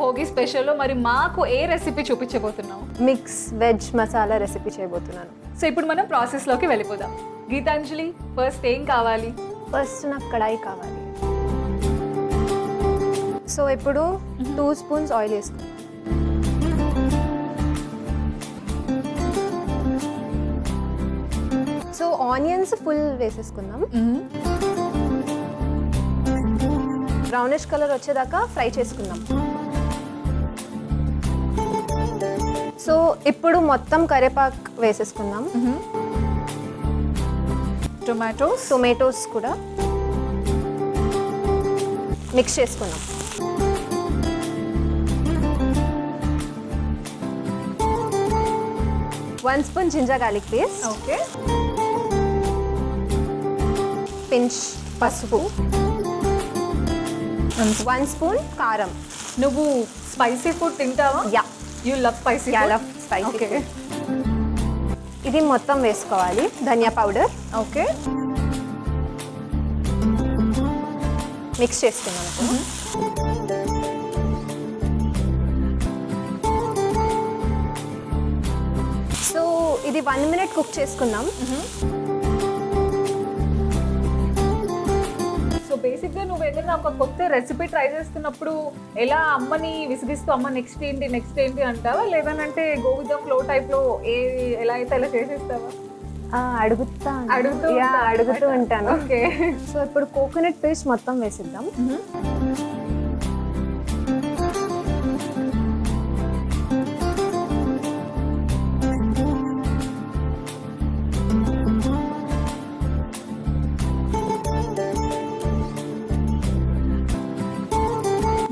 భోగి స్పెషల్లో మరి మాకు ఏ రెసిపీ చూపించబోతున్నావు? మిక్స్ వెజ్ మసాలా రెసిపీ చేయబోతున్నాను. సో ఇప్పుడు మనం ప్రాసెస్లోకి వెళ్ళిపోదాం. గీతాంజలి, ఫస్ట్ ఏం కావాలి? ఫస్ట్ నాకు కడాయి కావాలి. సో ఇప్పుడు 2 స్పూన్స్ ఆయిల్ వేసుకుందాం. సో ఆనియన్స్ ఫుల్ వేసేసుకుందాం. బ్రౌనిష్ కలర్ వచ్చేదాకా ఫ్రై చేసుకుందాం. సో ఇప్పుడు మొత్తం కరివేపాకు వేసేసుకుందాం. టొమాటోస్ కూడా మిక్స్ చేసుకుందాం. 1 spoon ginger garlic paste. Okay. Pinch పసుపు. 1 స్పూన్ కారం. నువ్వు స్పైసీ ఫుడ్ తింటావా? Yeah, you love spicy? I love spicy. Okay. ఇది మొత్తం వేసుకోవాలి. ధనియా పౌడర్. ఓకే. మిక్స్ చేసుకున్నాను. సో ఇది 1 మినిట్ కుక్ చేసుకుందాం. సో బేసిక్గా నువ్వు ఏదైనా ఒక కొత్త రెసిపీ ట్రై చేస్తున్నప్పుడు ఎలా అమ్మని విసిగిస్తూ అమ్మ నెక్స్ట్ ఏంటి అంటావా, లేదనంటే గో విత్ ద ఫ్లో టైప్లో ఎలా అయితే అలా చేసేస్తావా? అడుగుతూ ఉంటాను. ఓకే. సో ఇప్పుడు కోకోనట్ పేస్ట్ మొత్తం వేసిద్దాం.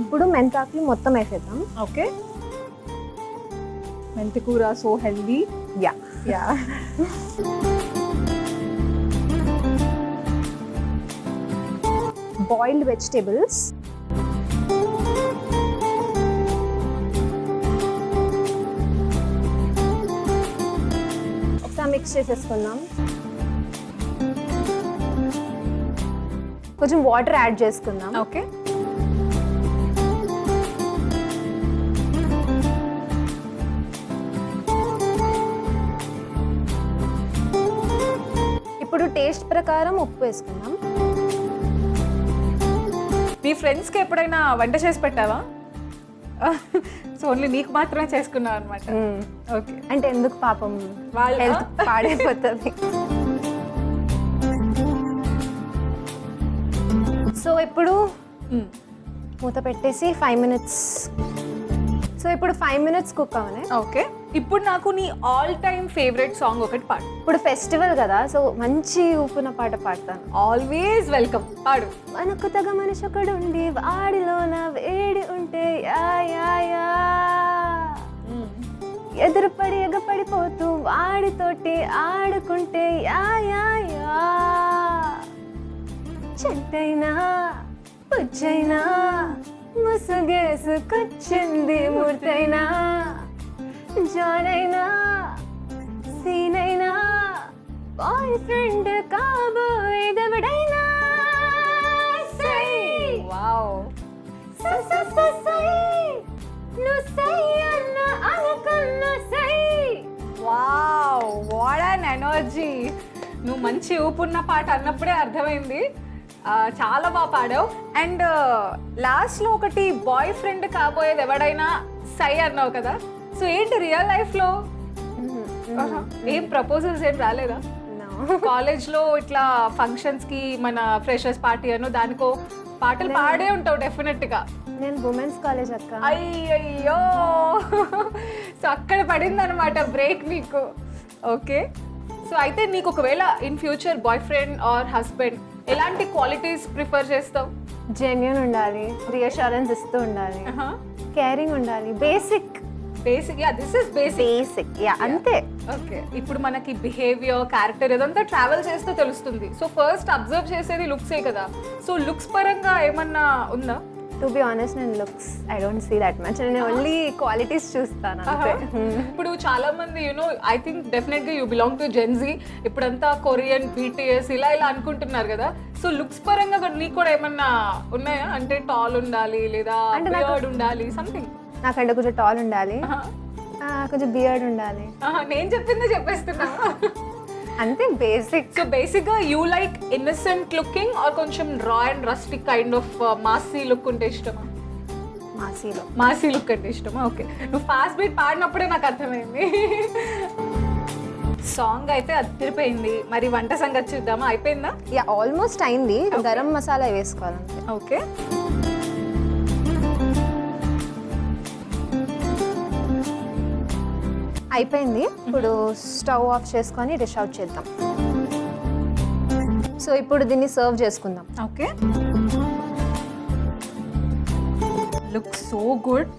ఇప్పుడు మెంతాకులు మొత్తం వేసేద్దాం. ఓకే. మెంతి కూర so healthy. Yeah. Boiled vegetables. ఒకసారి మిక్స్ చేసేసుకుందాం. కొంచెం వాటర్ యాడ్ చేసుకుందాం. ఓకే. ఇప్పుడు టేస్ట్ ప్రకారం ఉప్పు వేసుకుందాం. నీ ఫ్రెండ్స్కి ఎప్పుడైనా వంట చేసి పెట్టావా? సో ఓన్లీ నీకు మాత్రమే చేసుకున్నావు అనమాట. ఓకే. అంటే ఎందుకు పాపం వాళ్ళ హెల్త్ పాడైపోతుంది. సో ఇప్పుడు మూత పెట్టేసి 5 మినిట్స్. సో ఇప్పుడు 5 మినిట్స్ కుక్ అవ్వాలి. ఓకే. ఇప్పుడు నాకు నీ ఆల్ టైమ్ ఫేవరెట్ సాంగ్ ఒకటి పాడు. ఇప్పుడు ఫెస్టివల్ కదా, సో మంచి ఊపున పాట పాడతాను. Always welcome. పాడు. మనకు తగ మనిషి ఒకడుండి వాడిలోన వేడి ఉంటే యా యా యా, ఎదురుపడి ఎగపడిపోతూ వాడితోటి ఆడుకుంటే యా యా యా, చెట్టైనా పుచ్చైనా ముసుగేసుకొచ్చింది మూర్తైనా, జానైనా సీనైనా బాయ్ ఫ్రెండ్ కాబోయేదెవడైనా సై. వావ్. సై నువ్వు సై అన్న అనుకున్న సై. Wow, what an energy. నువ్వు మంచి ఊపున్న పాట అన్నప్పుడే అర్థమైంది. చాలా బాగా పాడావు. అండ్ లాస్ట్లో ఒకటి బాయ్ ఫ్రెండ్ కాబోయేది ఎవడైనా సై అన్నావు కదా. సో ఏంటి రియల్ లైఫ్లో ఏం ప్రపోజల్స్ ఏం రాలేదా? కాలేజ్లో ఇట్లా ఫంక్షన్స్కి, మన ఫ్రెషర్స్ పార్టీ అను దానికో పాటలు పాడే ఉంటావు డెఫినెట్గా. నేను ఉమెన్స్ కాలేజ్ అక్క. అయ్యయ్యో. సో అక్కడ పడింది అనమాట బ్రేక్ నీకు. ఓకే. సో అయితే నీకు ఒకవేళ in future boy friend or husband ఎలాంటి క్వాలిటీస్ ప్రిఫర్ చేస్తావు? జెన్యూన్ ఉండాలి, రియాష్యూరెన్స్ ఇస్తూ ఉండాలి, కేరింగ్ ఉండాలి. Basic. Yeah, this is basic. Yeah, అంతే. ఓకే. ఇప్పుడు మనకి బిహేవియర్, క్యారెక్టర్ ఇదంతా ట్రావెల్ చేస్తే తెలుస్తుంది. సో ఫస్ట్ అబ్జర్వ్ చేసేది లుక్సే కదా. సో లుక్స్ పరంగా ఏమన్నా ఉందా? టు బి ఆనెస్ట్ నేను looks I don't see that much, నేను ఓన్లీ క్వాలిటీస్ చూస్తాను అంతే. ఇప్పుడు చాలా మంది ఐ థింక్ డెఫినెట్ గా యూ బిలాంగ్ టు జెన్జీ, ఇప్పుడంతా కొరియన్ BTS ఇలా అనుకుంటున్నారు కదా. సో లుక్స్ పరంగా కూడా నీకు కూడా ఏమన్నా ఉన్నాయా? అంటే టాల్ ఉండాలి లేదా బియర్డ్ ఉండాలి సంథింగ్? నాకంటే కొంచెం టాల్ ఉండాలి, కొంచెం బియర్డ్ ఉండాలి. నేను చెప్పింది చెప్పేస్తున్నా. అంతే బేసిక్. సో బేసిక్ గా you like innocent looking or కొంచెం raw and rustic kind of massy look ఉంటే ఇష్టమా? మాసీలో. మాసీ లుక్ అంటే ఇష్టమా? ఓకే, నువ్వు ఫాస్ట్ బీట్ పాడినప్పుడే నాకు అర్థమైంది. సాంగ్ అయితే అదిరిపోయింది, మరి వంట సంగతి చూద్దామా? అయిపోయిందా? యా ఆల్మోస్ట్ అయింది, గరం మసాలా వేసుకోవాలంతే. ఓకే, అయిపోయింది. ఇప్పుడు స్టవ్ ఆఫ్ చేసుకొని డిష్ అవుట్ చేద్దాం. సో ఇప్పుడు దీన్ని సర్వ్ చేసుకుందాం. ఓకే. Look so good.